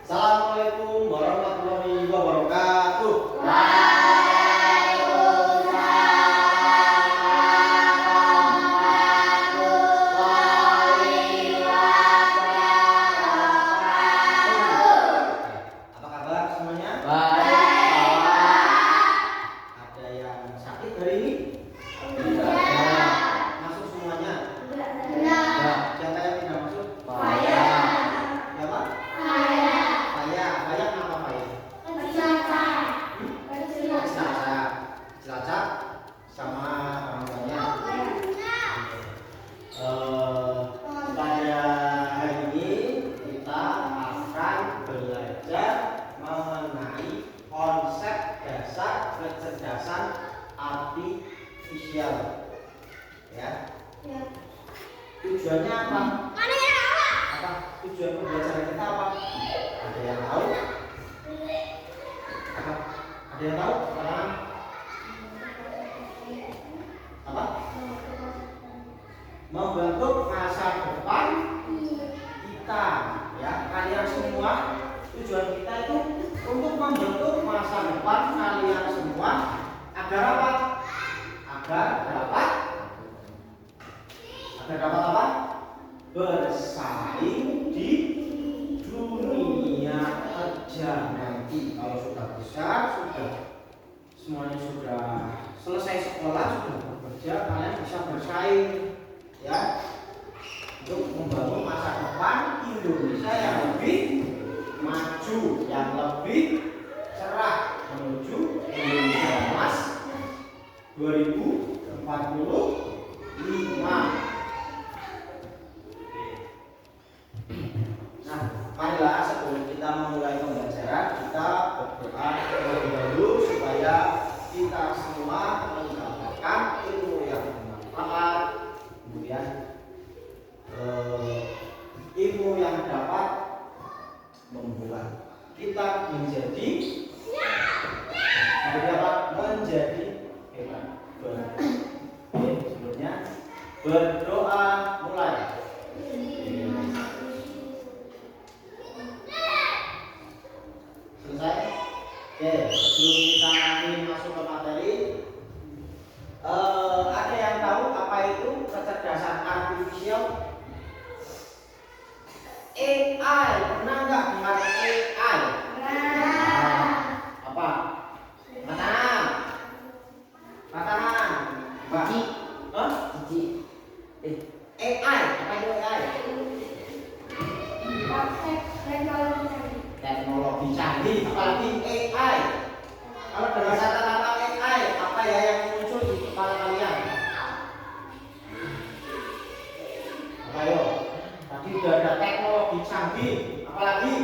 Assalamualaikum warahmatullahi wabarakatuh. Apa kabar semuanya? Ada yang sakit hari ini? Tidak. Masuk semuanya? Siapa yang tidak masuk? Siapa? Payah apa payah? Cilacap sama orang tuanya. Pada hari ini kita akan belajar mengenai konsep dasar kecerdasan artifisial. Ya. Tujuannya apa? Apa tujuan pembelajaran kita apa? Ada yang tahu? Apa? Ada yang tahu? Apa? Membentuk masa depan kita, ya. Kalian semua, tujuan kita itu untuk membentuk masa depan kalian semua agar apa? Agar dapat apa? Bersaing di dunia kerja nanti. Kalau sudah besar, sudah semuanya sudah selesai sekolah, sudah bekerja, kalian bisa bersaing, ya, untuk membangun masa depan Indonesia yang lebih maju, yang lebih cerah menuju Indonesia Emas 2045. Nah, marilah sebelum kita memulai pembelajaran, kita berdoa terlebih dahulu supaya kita semua mendapatkan ilmu yang bermanfaat, kemudian ilmu yang dapat membuat kita menjadi hebat. Sebelumnya berdoa mulai. Selesai? Oke, sebelum kita nanti masuk ke materi, ada yang tahu apa itu kecerdasan artifisial? AI, pernah nggak dengar AI? Apa? Makanan. AI, apa itu AI? Teknologi canggih, apalagi AI. Kalau dengar kata-kata AI, apa ya yang muncul di kepala kalian? Ayo, tadi udah ada teknologi canggih, apalagi?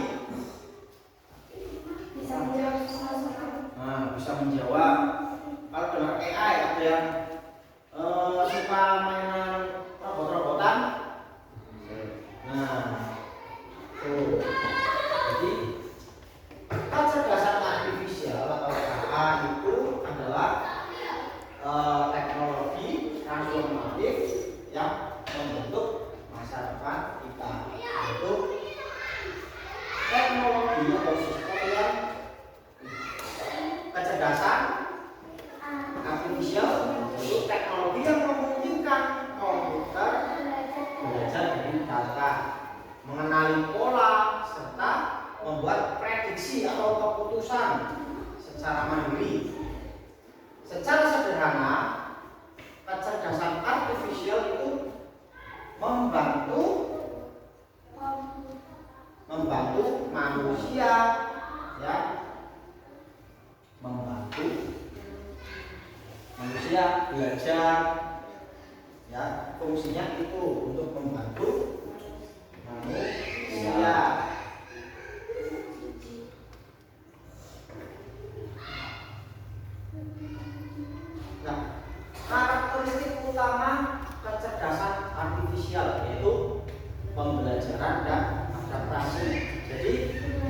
Bisa menjawab. Kalau dengar AI, ada yang suka mainan robot-robotan? Nah, tuh. Jadi kecerdasan artifisial atau AI itu adalah teknologi transformatif yang membentuk masa depan kita. Yaitu teknologi atau sistem yang kecerdasan artifisial, yaitu teknologi yang memungkinkan komputer belajar dari data, mengenali pola, serta membuat prediksi atau keputusan secara mandiri. Secara sederhana, kecerdasan artifisial itu membantu manusia, ya, membantu manusia belajar, ya, fungsinya itu untuk membantu manusia. Nah, karakteristik utama kecerdasan artifisial yaitu pembelajaran dan adaptasi. Jadi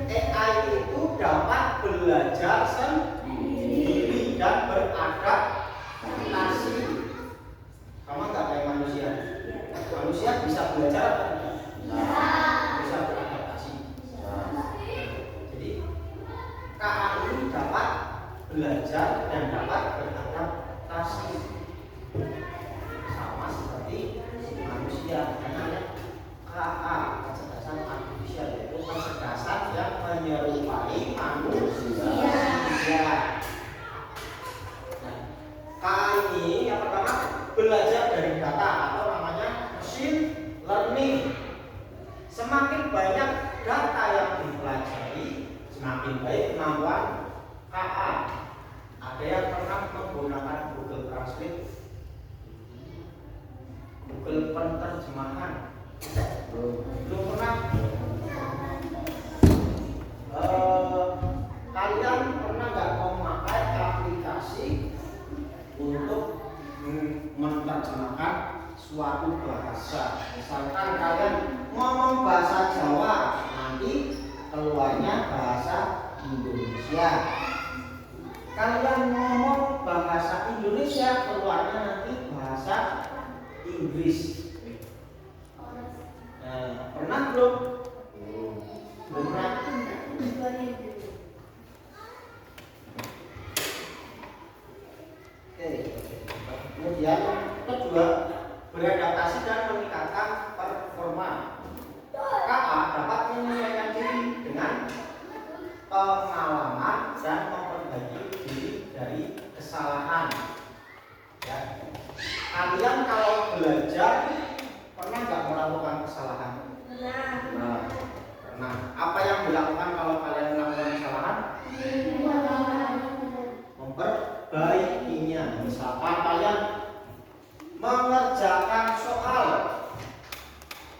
AI itu dapat belajar sendiri dan beradaptasi. Sama nggak kayak manusia? Manusia bisa belajar atau tidak? Bisa beradaptasi. lebih baik kemampuan KA. Ada yang pernah menggunakan Google Translate, Google penerjemahan? Belum pernah? Kalian pernah nggak memakai aplikasi untuk menerjemahkan suatu bahasa? Misalkan kalian ngomong bahasa Jawa, nanti keluarnya bahasa Indonesia. Kalian ngomong bahasa Indonesia, keluarnya nanti bahasa Inggris. Pernah belum? Belum pernah. Kemudian kedua, beradaptasi dan meningkatkan performa. KA dapat menyesuaikan diri dengan pengalaman dan memperbaiki diri dari kesalahan. Ya. Kalian kalau belajar pernah nggak melakukan kesalahan? Pernah. Apa yang dilakukan kalau kalian melakukan kesalahan? Memperbaikinya. Misalkan kalian mengerjakan soal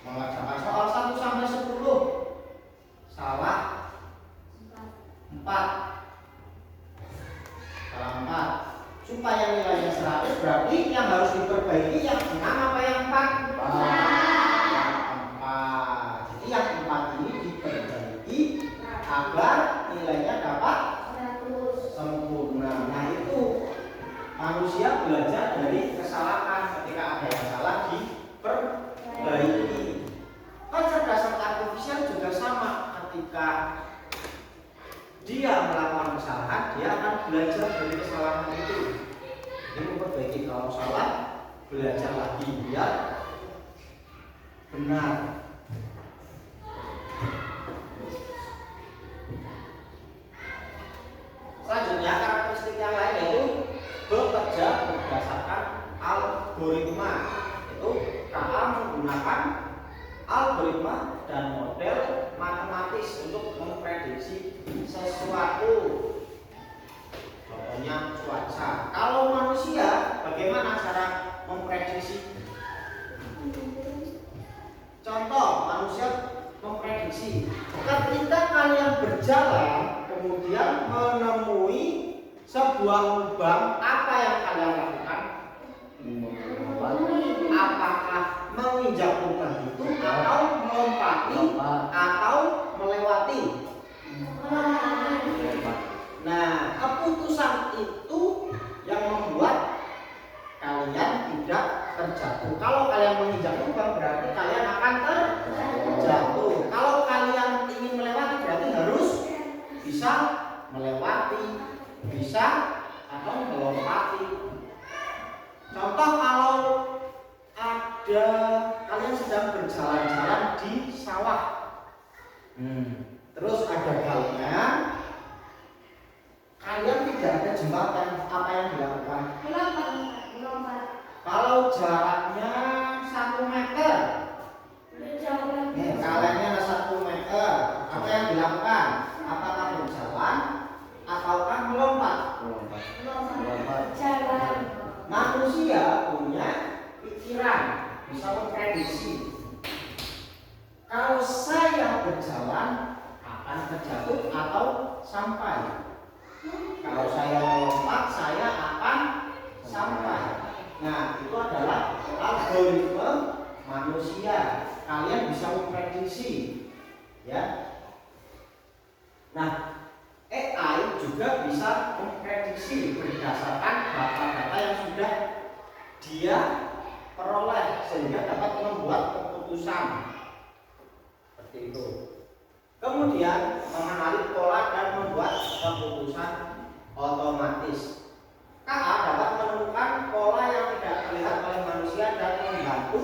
1 sampai 10, salah 4. Supaya nilainya 100, berarti yang harus diperbaiki yang 6 apa yang 4? Yang 4. Jadi yang 4 ini diperbaiki agar nilainya dapat sempurna. Nah, itu manusia belajar dari kesalahan. Ketika ada yang salah diperbaiki. Kecerdasan artifisial juga sama. Ketika dia melakukan kesalahan, dia akan belajar dari kesalahan itu. Ini memperbaiki. Kalau salah, belajar lagi biar benar. Selanjutnya, karakteristik yang lain yaitu bekerja berdasarkan algoritma. Itu KA menggunakan algoritma dan model matematis untuk memprediksi sesuatu. Contohnya cuaca. Kalau manusia, bagaimana cara memprediksi? Contoh manusia memprediksi. Ketika kalian berjalan kemudian menemui sebuah lubang, apa yang kalian lakukan? Apakah menginjak lubang itu atau melompati atau melewati? Nah, keputusan itu yang membuat kalian tidak terjatuh. Kalau kalian menginjak lubang, berarti kalian akan terjatuh. Kalau kalian ingin melewati, berarti harus bisa melewati, bisa atau melompati. Contoh, kalau ada kalian sedang berjalan-jalan di sawah, terus ada galnya, kalian tidak ada jembatan, apa yang dilakukan? Melompat. Kalau jaraknya 1 meter, kaliannya 1 meter, apa yang dilakukan? Apakah berjalan ataukah melompat? Melompat. Jalan. Manusia punya pikiran, bisa memprediksi. Kalau saya berjalan akan terjatuh atau sampai. Kalau saya melompat, saya akan sampai. Nah, itu adalah algoritma manusia. Kalian bisa memprediksi, ya. Nah, AI juga bisa memprediksi berdasarkan data-data yang sudah dia peroleh sehingga dapat membuat keputusan seperti itu. Kemudian mengenali pola dan membuat keputusan otomatis. KA dapat menemukan pola yang tidak terlihat oleh manusia dan membantu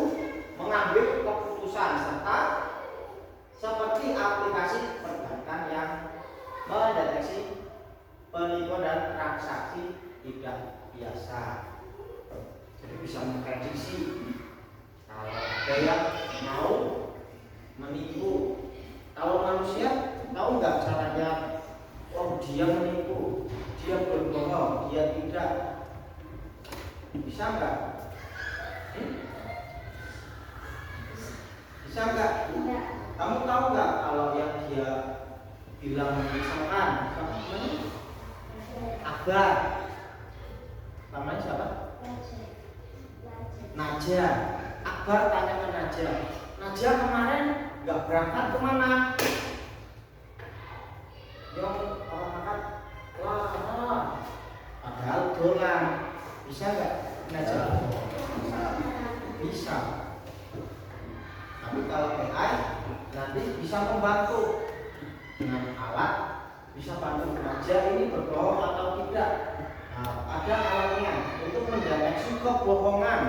mengambil keputusan, serta seperti aplikasi perbankan yang mendeteksi penipuan dan transaksi tidak biasa. Jadi bisa memprediksi kalau ada yang mau menipu. Kalau manusia tahu nggak caranya dia menipu, dia berbohong, dia tidak. Bisa nggak? Bisa nggak? Kamu tahu nggak kalau yang dia bilang misalkan Akbar, namanya siapa? Naja. Akbar tanya ke Naja, Naja kemarin nggak berangkat kemana? Yang orang makan, wah, padahal dolan. Bisa nggak Naja? Bisa. Tapi kalau AI nanti bisa membantu dengan alat, bisa bantu Naja ini berbohong atau tidak. Nah, ada alatnya untuk mendeteksi kebohongan.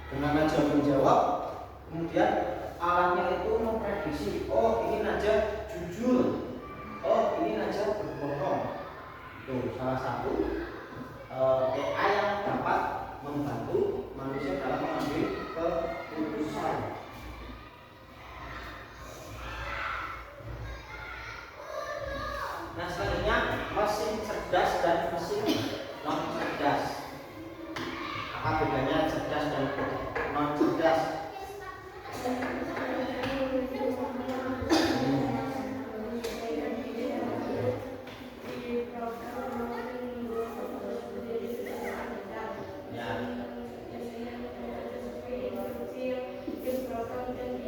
Dengan Naja menjawab, kemudian alatnya itu memprediksi, oh ini Naja jujur, oh ini Naja berbohong. Itu salah satu AI yang dapat membantu manusia dalam mengambil keputusan. Nah selanjutnya mesin cerdas dan mesin non cerdas. Apa bedanya cerdas dan non cerdas?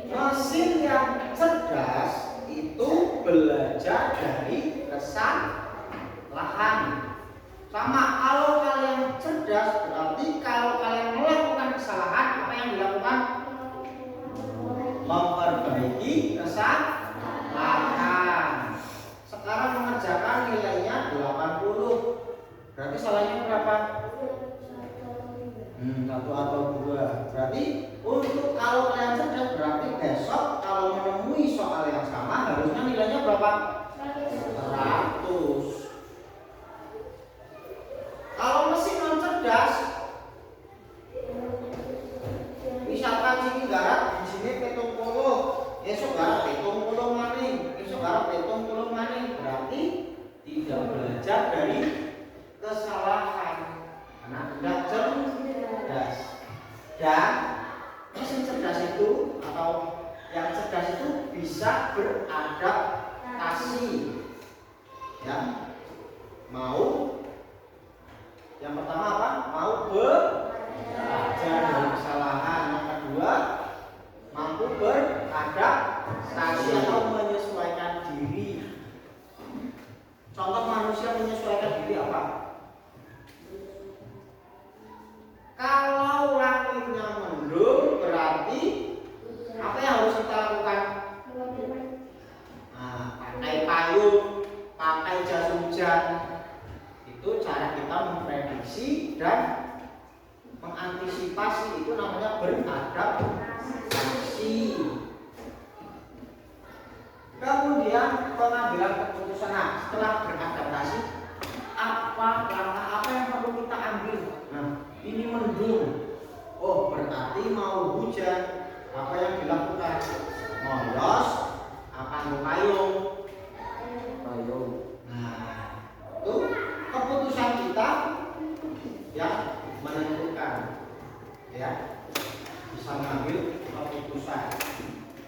Mesin yang cerdas itu belajar dari kesalahan. Sama, kalau kalian cerdas berarti kalau kalian melakukan kesalahan, apa yang dilakukan? Memperbaiki kesalahan. Sekarang mengerjakan nilainya 80. Berarti salahnya berapa? 1 atau 2. Berarti untuk kalau kalian cerdas berarti besok kalau menemui soal yang sama harusnya nilainya berapa? 100. Kalau mesin non cerdas, misalkan sini garap di sini 70, esok garap 70 maning, esok garap 70 maning, berarti tidak belajar dari kesalahan karena tidak cerdas. Dan mesin cerdas itu atau yang cerdas itu bisa beradaptasi, ya, mau. Yang pertama apa? Mau belajar dari kesalahan. Yang kedua, mampu beradaptasi atau menyesuaikan diri. Contoh manusia menyesuaikan diri apa? Kalau langitnya mendung berarti apa yang harus kita lakukan? Nah, pakai payung, pakai jas hujan. Itu cara kita memprediksi dan mengantisipasi, itu namanya beradaptasi. Kemudian pengambilan keputusan. Nah, setelah beradaptasi, langkah apa yang perlu kita ambil? Nah, ini mendung, oh berarti mau hujan. Apa yang dilakukan? Molos, akan payung. Nah, itu keputusan kita yang menentukan, ya, bisa mengambil keputusan.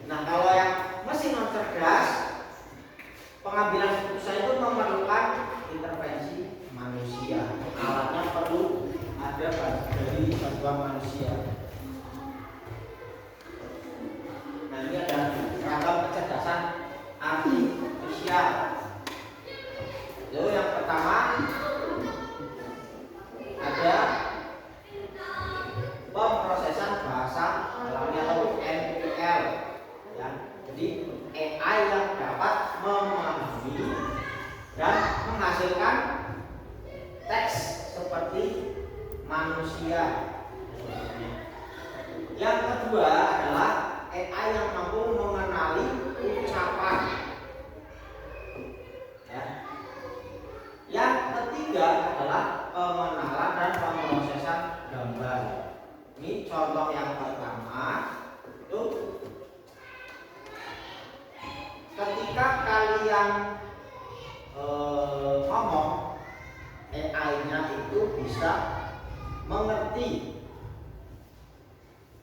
Nah, kalau yang mesin non cerdas, pengambilan keputusan itu memerlukan intervensi manusia. Alatnya perlu ada dari bantuan manusia. Nah, ini ada ragam kecerdasan artifisial. Lalu yang pertama ada pemrosesan bahasa alami atau NPL, ya. Jadi AI yang dapat memahami dan menghasilkan teks seperti manusia. Yang kedua adalah AI yang mampu mengenali ucapan, ya. Yang ketiga adalah pengenalan dan pemrosesan gambar. Ini contoh yang pertama itu ketika kalian AI-nya itu bisa mengerti.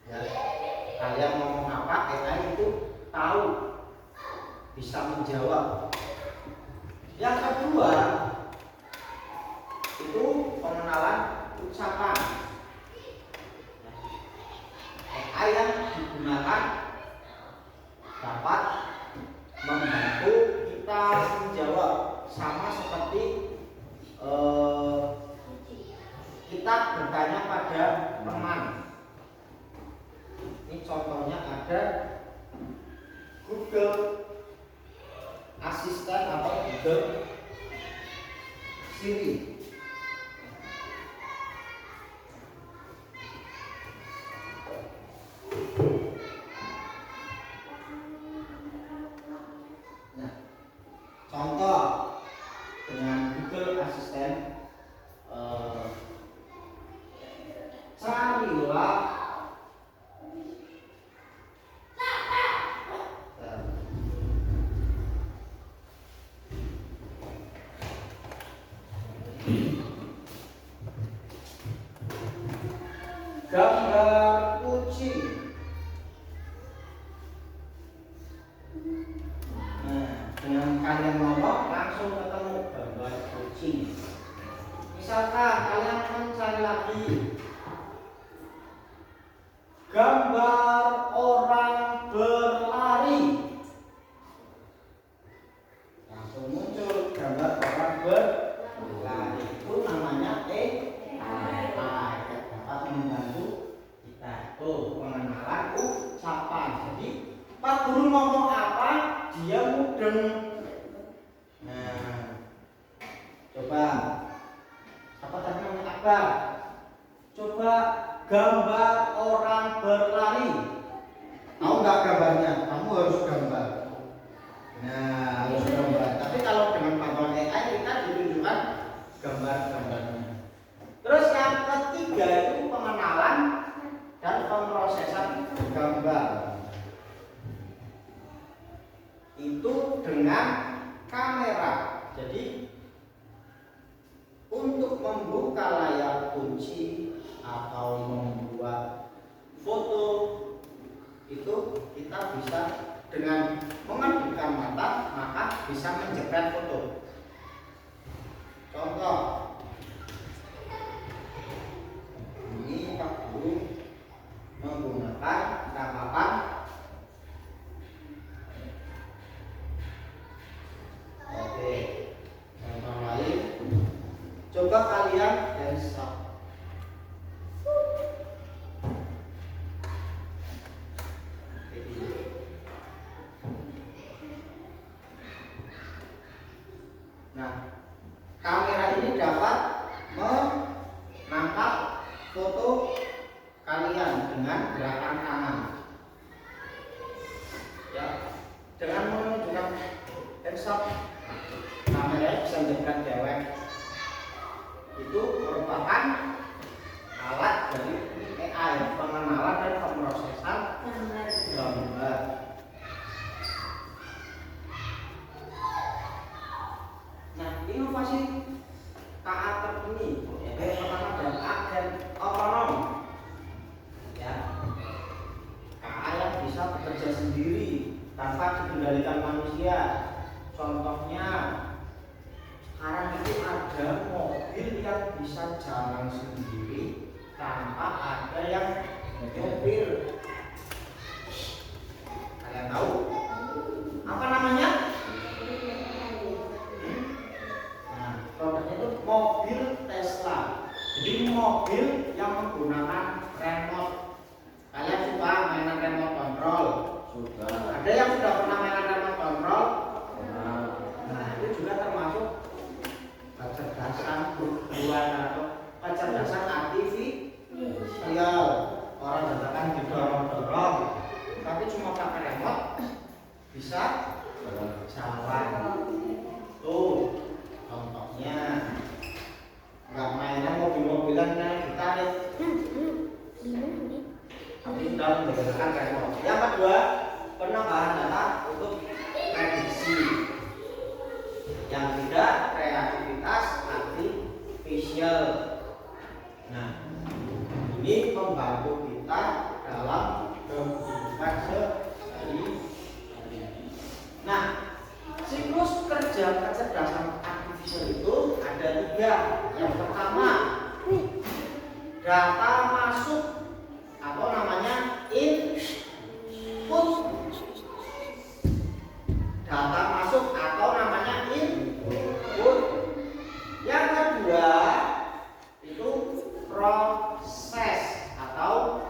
Ya, kalian ngomong apa, AI itu tahu, bisa menjawab. Yang kedua itu pengenalan ucapan. AI yang digunakan dapat membantu kita menjawab, sama seperti kita bertanya pada teman. Ini contohnya ada Google Assistant atau Google Siri. Nah, contoh dengan Google Assistant, carilah gambar kucing. Nah, dengan kalian ngomong langsung ketemu gambar kucing. Misalkan kalian mencari lagi gambar orang berlari, langsung muncul gambar orang berlari. Itu namanya AI, dapat membantu kita. Tuh, pengenalan ucapan. Jadi Pak Guru ngomong apa, dia mudeng. Nah, coba apa tadi namanya Akbar? Coba gambar orang berlari. Tahu nggak gambarnya? Kamu harus gambar. Nah, harus gambar. Tapi kalau dengan bantuan AI kita ditunjukkan gambar-gambarnya. Terus yang ketiga itu pengenalan dan pemrosesan gambar. Itu dengan kamera. Jadi untuk membuka layar kunci atau membuat foto itu kita bisa dengan memejamkan mata, maka bisa menjepret foto. Contoh, ini Pak Guru menggunakan tangkapan. Oke, contoh lain, coba kalian hands up. Nah, kamera ini dapat menangkap foto kalian dengan gerakan tangan. Ya, dengan menunjukkan hands up, kamera bisa menjadikan dewek. Itu merupakan alat dari AI, pengenalan dan pemrosesan gambar. Nah, inovasi KA terkini yang pertama adalah agen otonom. Ya, KA yang bisa bekerja sendiri tanpa dikendalikan manusia. Contohnya, sekarang itu ada mobil yang bisa jalan sendiri tanpa ada yang nyopir. Kalian tahu apa namanya? Nah, produknya itu mobil Tesla. Jadi mobil yang menggunakan remote. Kalian suka mainan remote control? Sudah. Ada yang sudah pernah mainan remote control? Nah, itu juga termasuk kecerdasan buat atau kecerdasan artifisial. Orang dikatakan didorong-dorong, tapi cuma pakai remote bisa jalan. Tuh contohnya, nggak mainan mobil-mobilan naik ditarik, tapi sudah menggunakan remote. Yang kedua, penambahan data untuk prediksi. Yang tidak, kreativitas artifisial. artificial. Nah, ini membantu kita dalam kehidupan sehari-hari. Nah, siklus kerja kecerdasan artificial itu ada 3. Yang pertama, data masuk atau namanya input. Data masuk atau namanya input. Yang kedua itu proses atau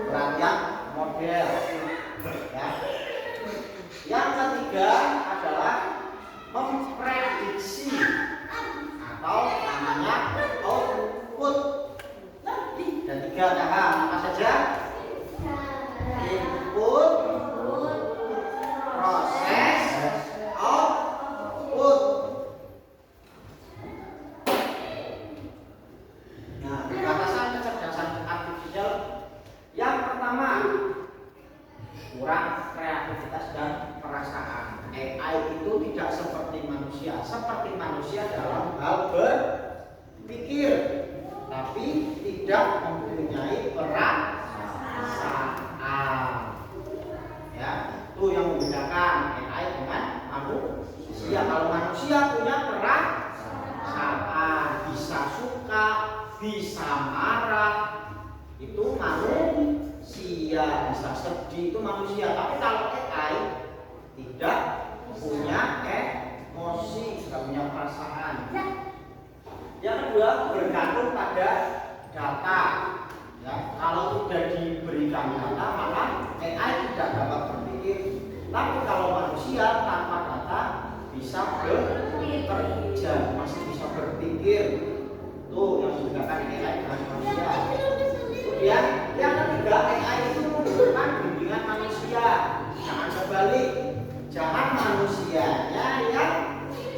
latihan model, ya. Yang ketiga adalah memprediksi atau namanya output. Dan 3 tahap apa saja? Input, proses, output. Nah, batasan kecerdasan artificial yang pertama, kurang kreativitas dan perasaan. AI itu tidak seperti manusia. Seperti manusia dalam hal berpikir, tapi tidak mempunyai perasaan. Ya, itu yang membedakan AI dengan manusia. Kalau manusia punya perasaan, bisa suka, bisa marah, itu manusia. Bisa sedih, itu manusia. Tapi kalau AI tidak punya emosi, tidak punya perasaan. Yang kedua, bergantung pada data. Ya, kalau sudah diberikan data, maka AI tidak dapat berpikir. Tapi kalau manusia tanpa data bisa bekerja, masih bisa berpikir. Tuh yang membedakan AI dengan manusia. Kemudian yang ketiga, AI itu membutuhkan bimbingan manusia. Jangan kebalik, jangan manusianya yang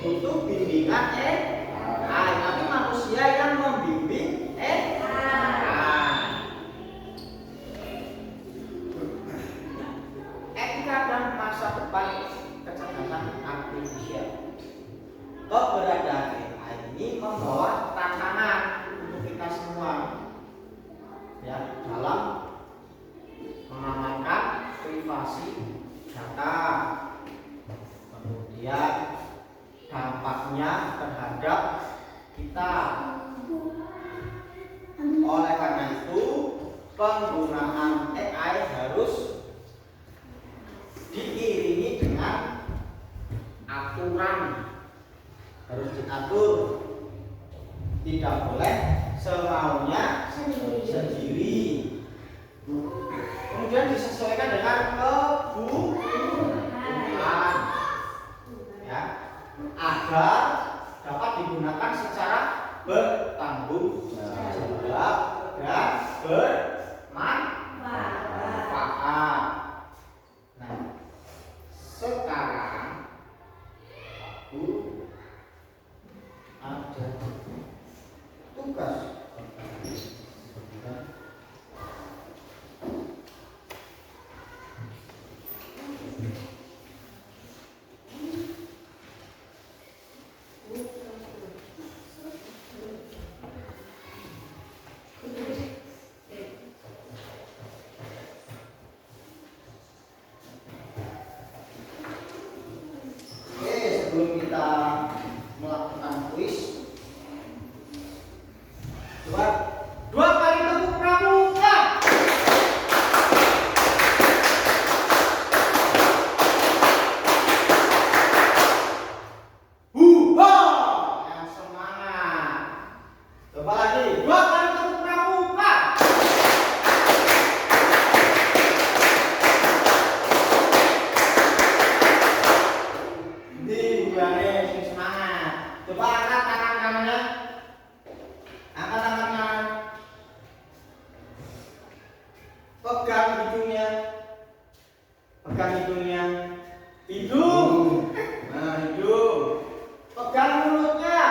butuh bimbingan AI, tapi manusia yang membimbing AI. Etika dan masa depan kecerdasan artificial. Keberadaan AI ini membawa tantangan untuk kita semua, ya, dalam mengamankan privasi data, kemudian dampaknya terhadap kita. Oleh karena itu, penggunaan AI harus diiringi dengan aturan, harus diatur, tidak boleh semaunya sendiri. Kemudian disesuaikan dengan kebutuhan, ya, agar dapat digunakan secara bertanggung jawab dan bermanfaat. Nah, sekarang ada tugas. Sebelum kita melakukan kuis, coba 2 kali tepuk pramuka. Yang semangat. Coba lagi 2 kali tepuk pramuka. Coba angkat tangan kanannya, angkat tangannya, pegang hidungnya, hidung, nah hidung, pegang mulutnya,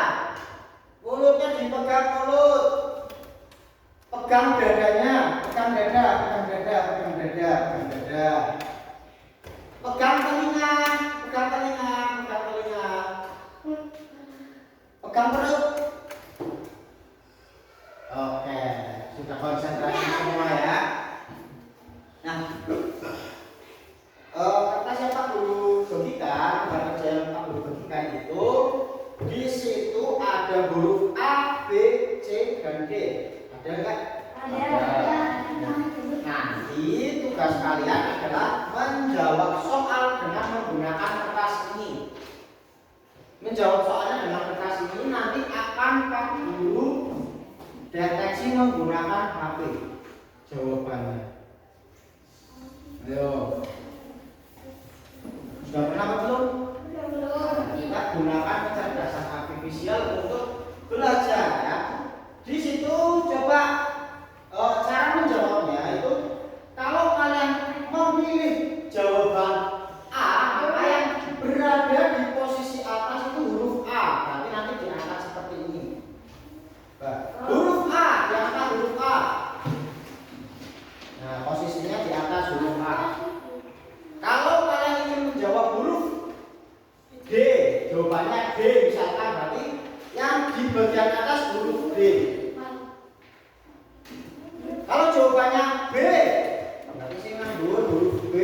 dipegang mulut, pegang dadanya, pegang dada, pegang telinga, pegang perut, menjawab soal dengan menggunakan kertas ini. Menjawab soalnya dengan kertas ini nanti akan Pak Guru deteksi menggunakan HP jawabannya. Ayo. Sudah pernah apa belum? Belum. Kita gunakan kecerdasan artifisial untuk belajar ya. Di situ coba cara menjawabnya itu kalau kalian memilih jawaban A, maka yang berada di posisi atas itu huruf A, berarti nanti diangkat seperti ini. Huruf A, diangkat huruf A. Nah, posisinya di atas huruf A. Kalau kalian ingin menjawab huruf D, jawabannya D misalkan, berarti yang di bagian atas huruf D. Kalau jawabannya B, berarti sing nang dhuwur huruf B.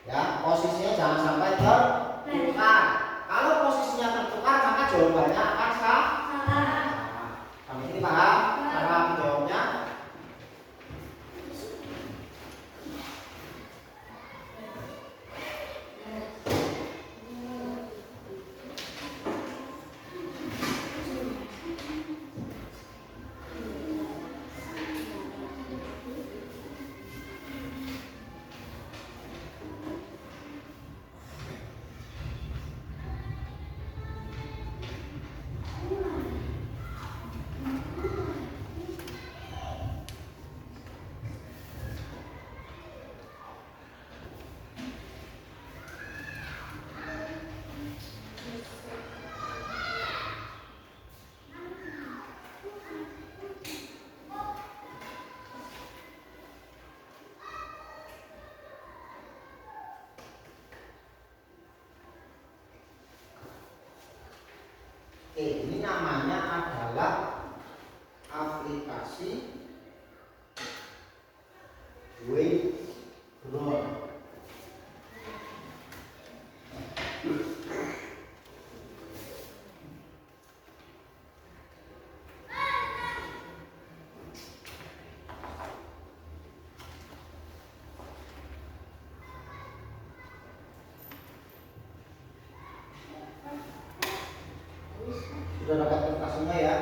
Ya, posisinya jangan sampai tertukar. Kalau posisinya tertukar, maka jawabannya akan salah. Sampai sini paham cara menjawabnya? Ini namanya adalah aplikasi Wayground. Sudah dapat kertasnya ya?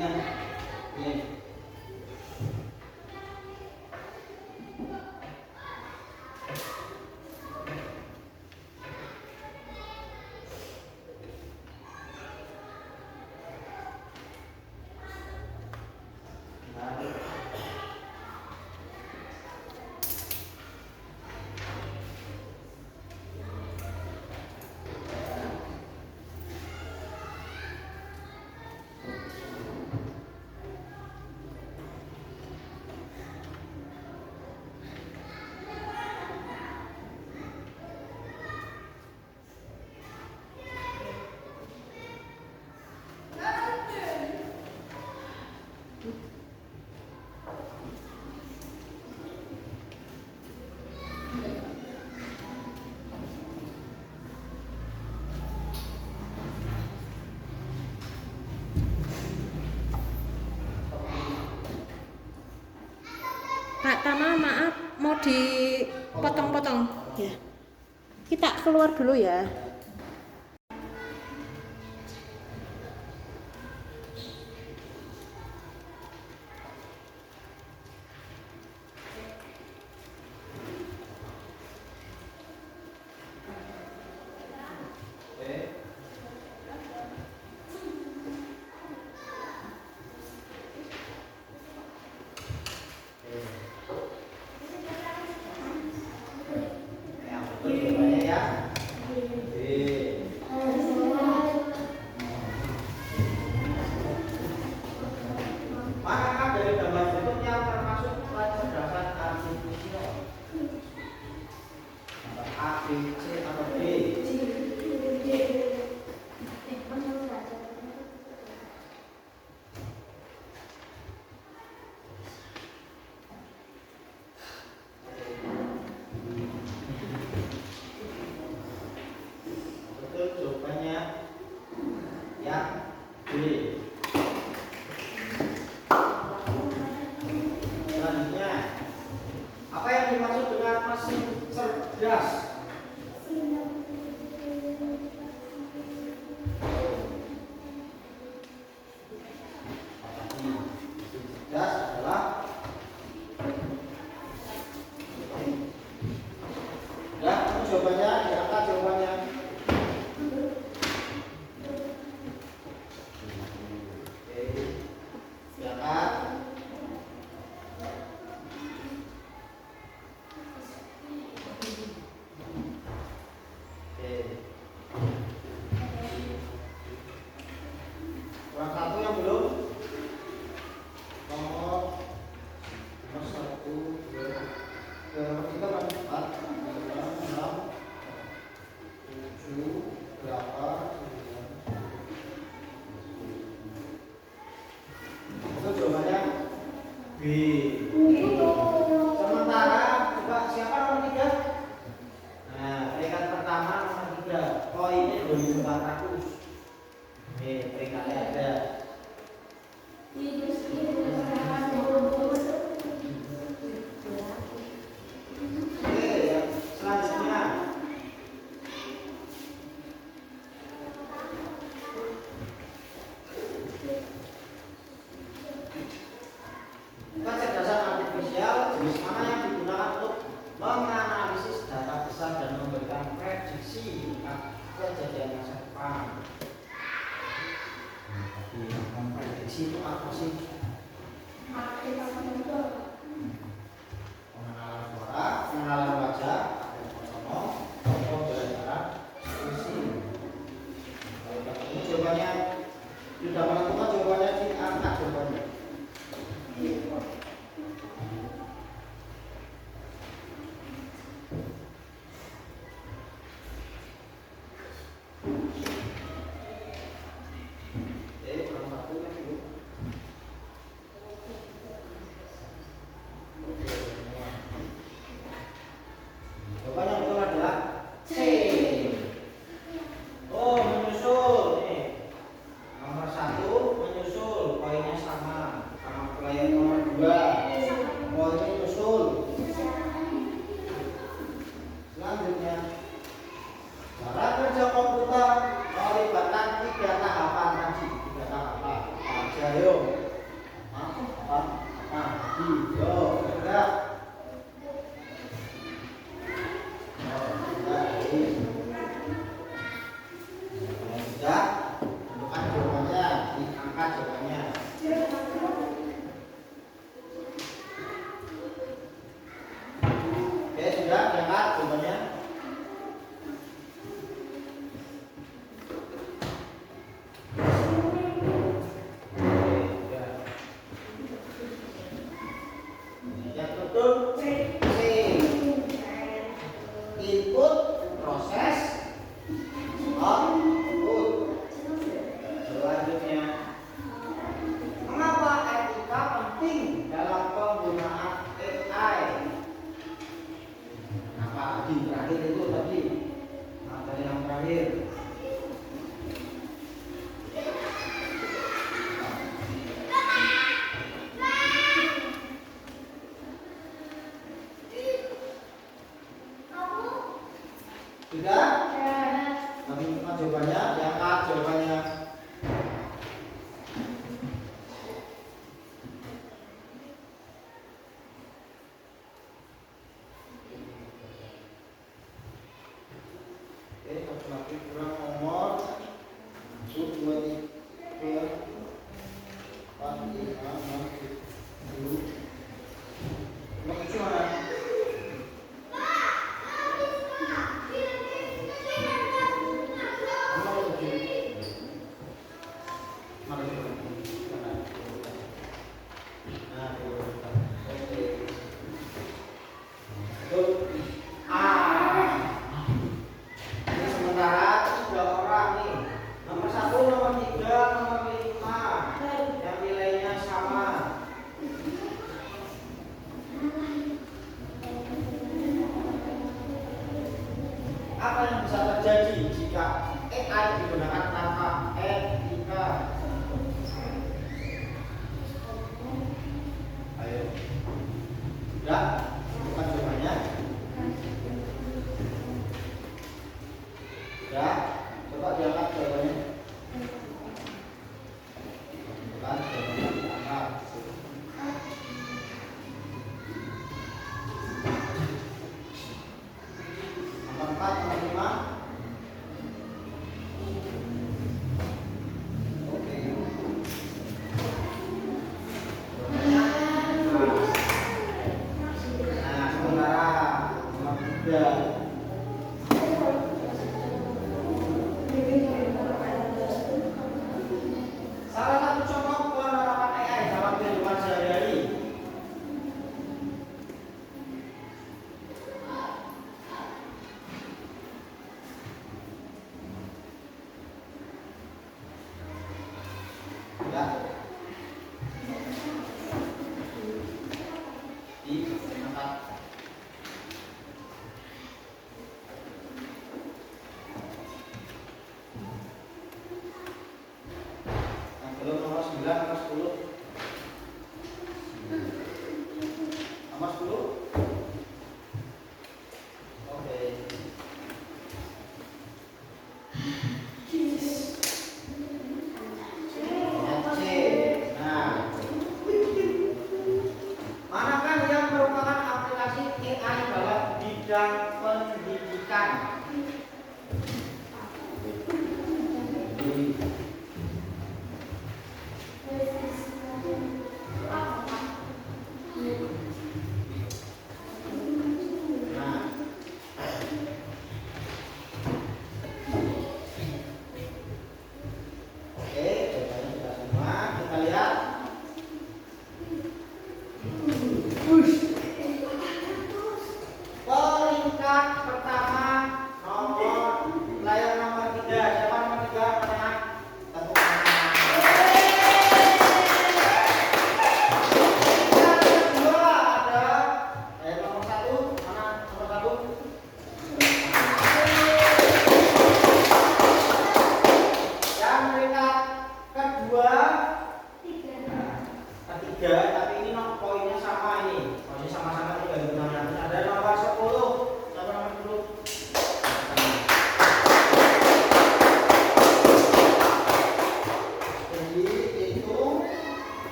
Nah, ini. Pak Tama, maaf mau dipotong-potong ya. Kita keluar dulu ya. Jawabannya ya. Manakah dari gambar berikut yang termasuk kecerdasan artifisial? A, B, C atau D? Betul, jawabannya yang B. Selanjutnya, apa yang dimaksud dengan mesin cerdas? Cerdas adalah ya, jawabannya diangkat jawabannya. Oke, diangkat. Oke. Kurang satu yang belum. Nomor satu, nomor tiga, nomor empat, lima, enam, tujuh, delapan, sembilan. Itu jawabannya B. Sementara coba siapa nomor tiga? Nah, peringkat pertama nomor tiga. Poinnya 2400. Peringkatnya ada. Oke, yang selanjutnya. Kecerdasan artifisial jenis mana yang digunakan untuk menganalisis data besar dan memberikan prediksi kejadian masa depan? Memprediksi itu apa sih? Pengenalan suara, pengenalan wajah, ngomong, atau belajar diskusi. Kalau ketemu jawabannya sudah menentukan jawabannya diangkat jawabannya. Kurang satu yang belum.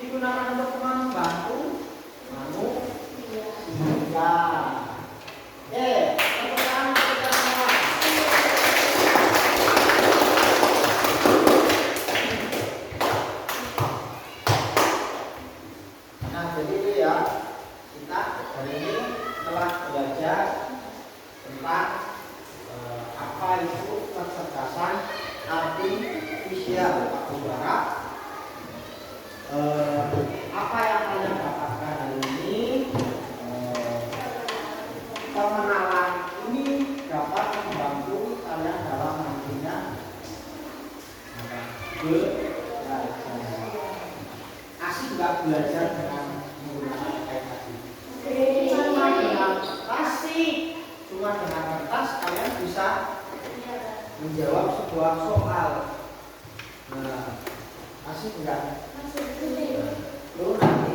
Digunakan untuk membantu Jadi ya kita hari ini telah belajar tentang apa itu kecerdasan artifisial atau suara. Apa yang kalian dapatkan hari ini, pengenalan ini dapat membantu kalian dalam nantinya belajar. Asik nggak belajar dengan menggunakan kayak tadi? Cuma dengan kertas kalian bisa menjawab sebuah soal. Nah, asik nggak? Lu nanti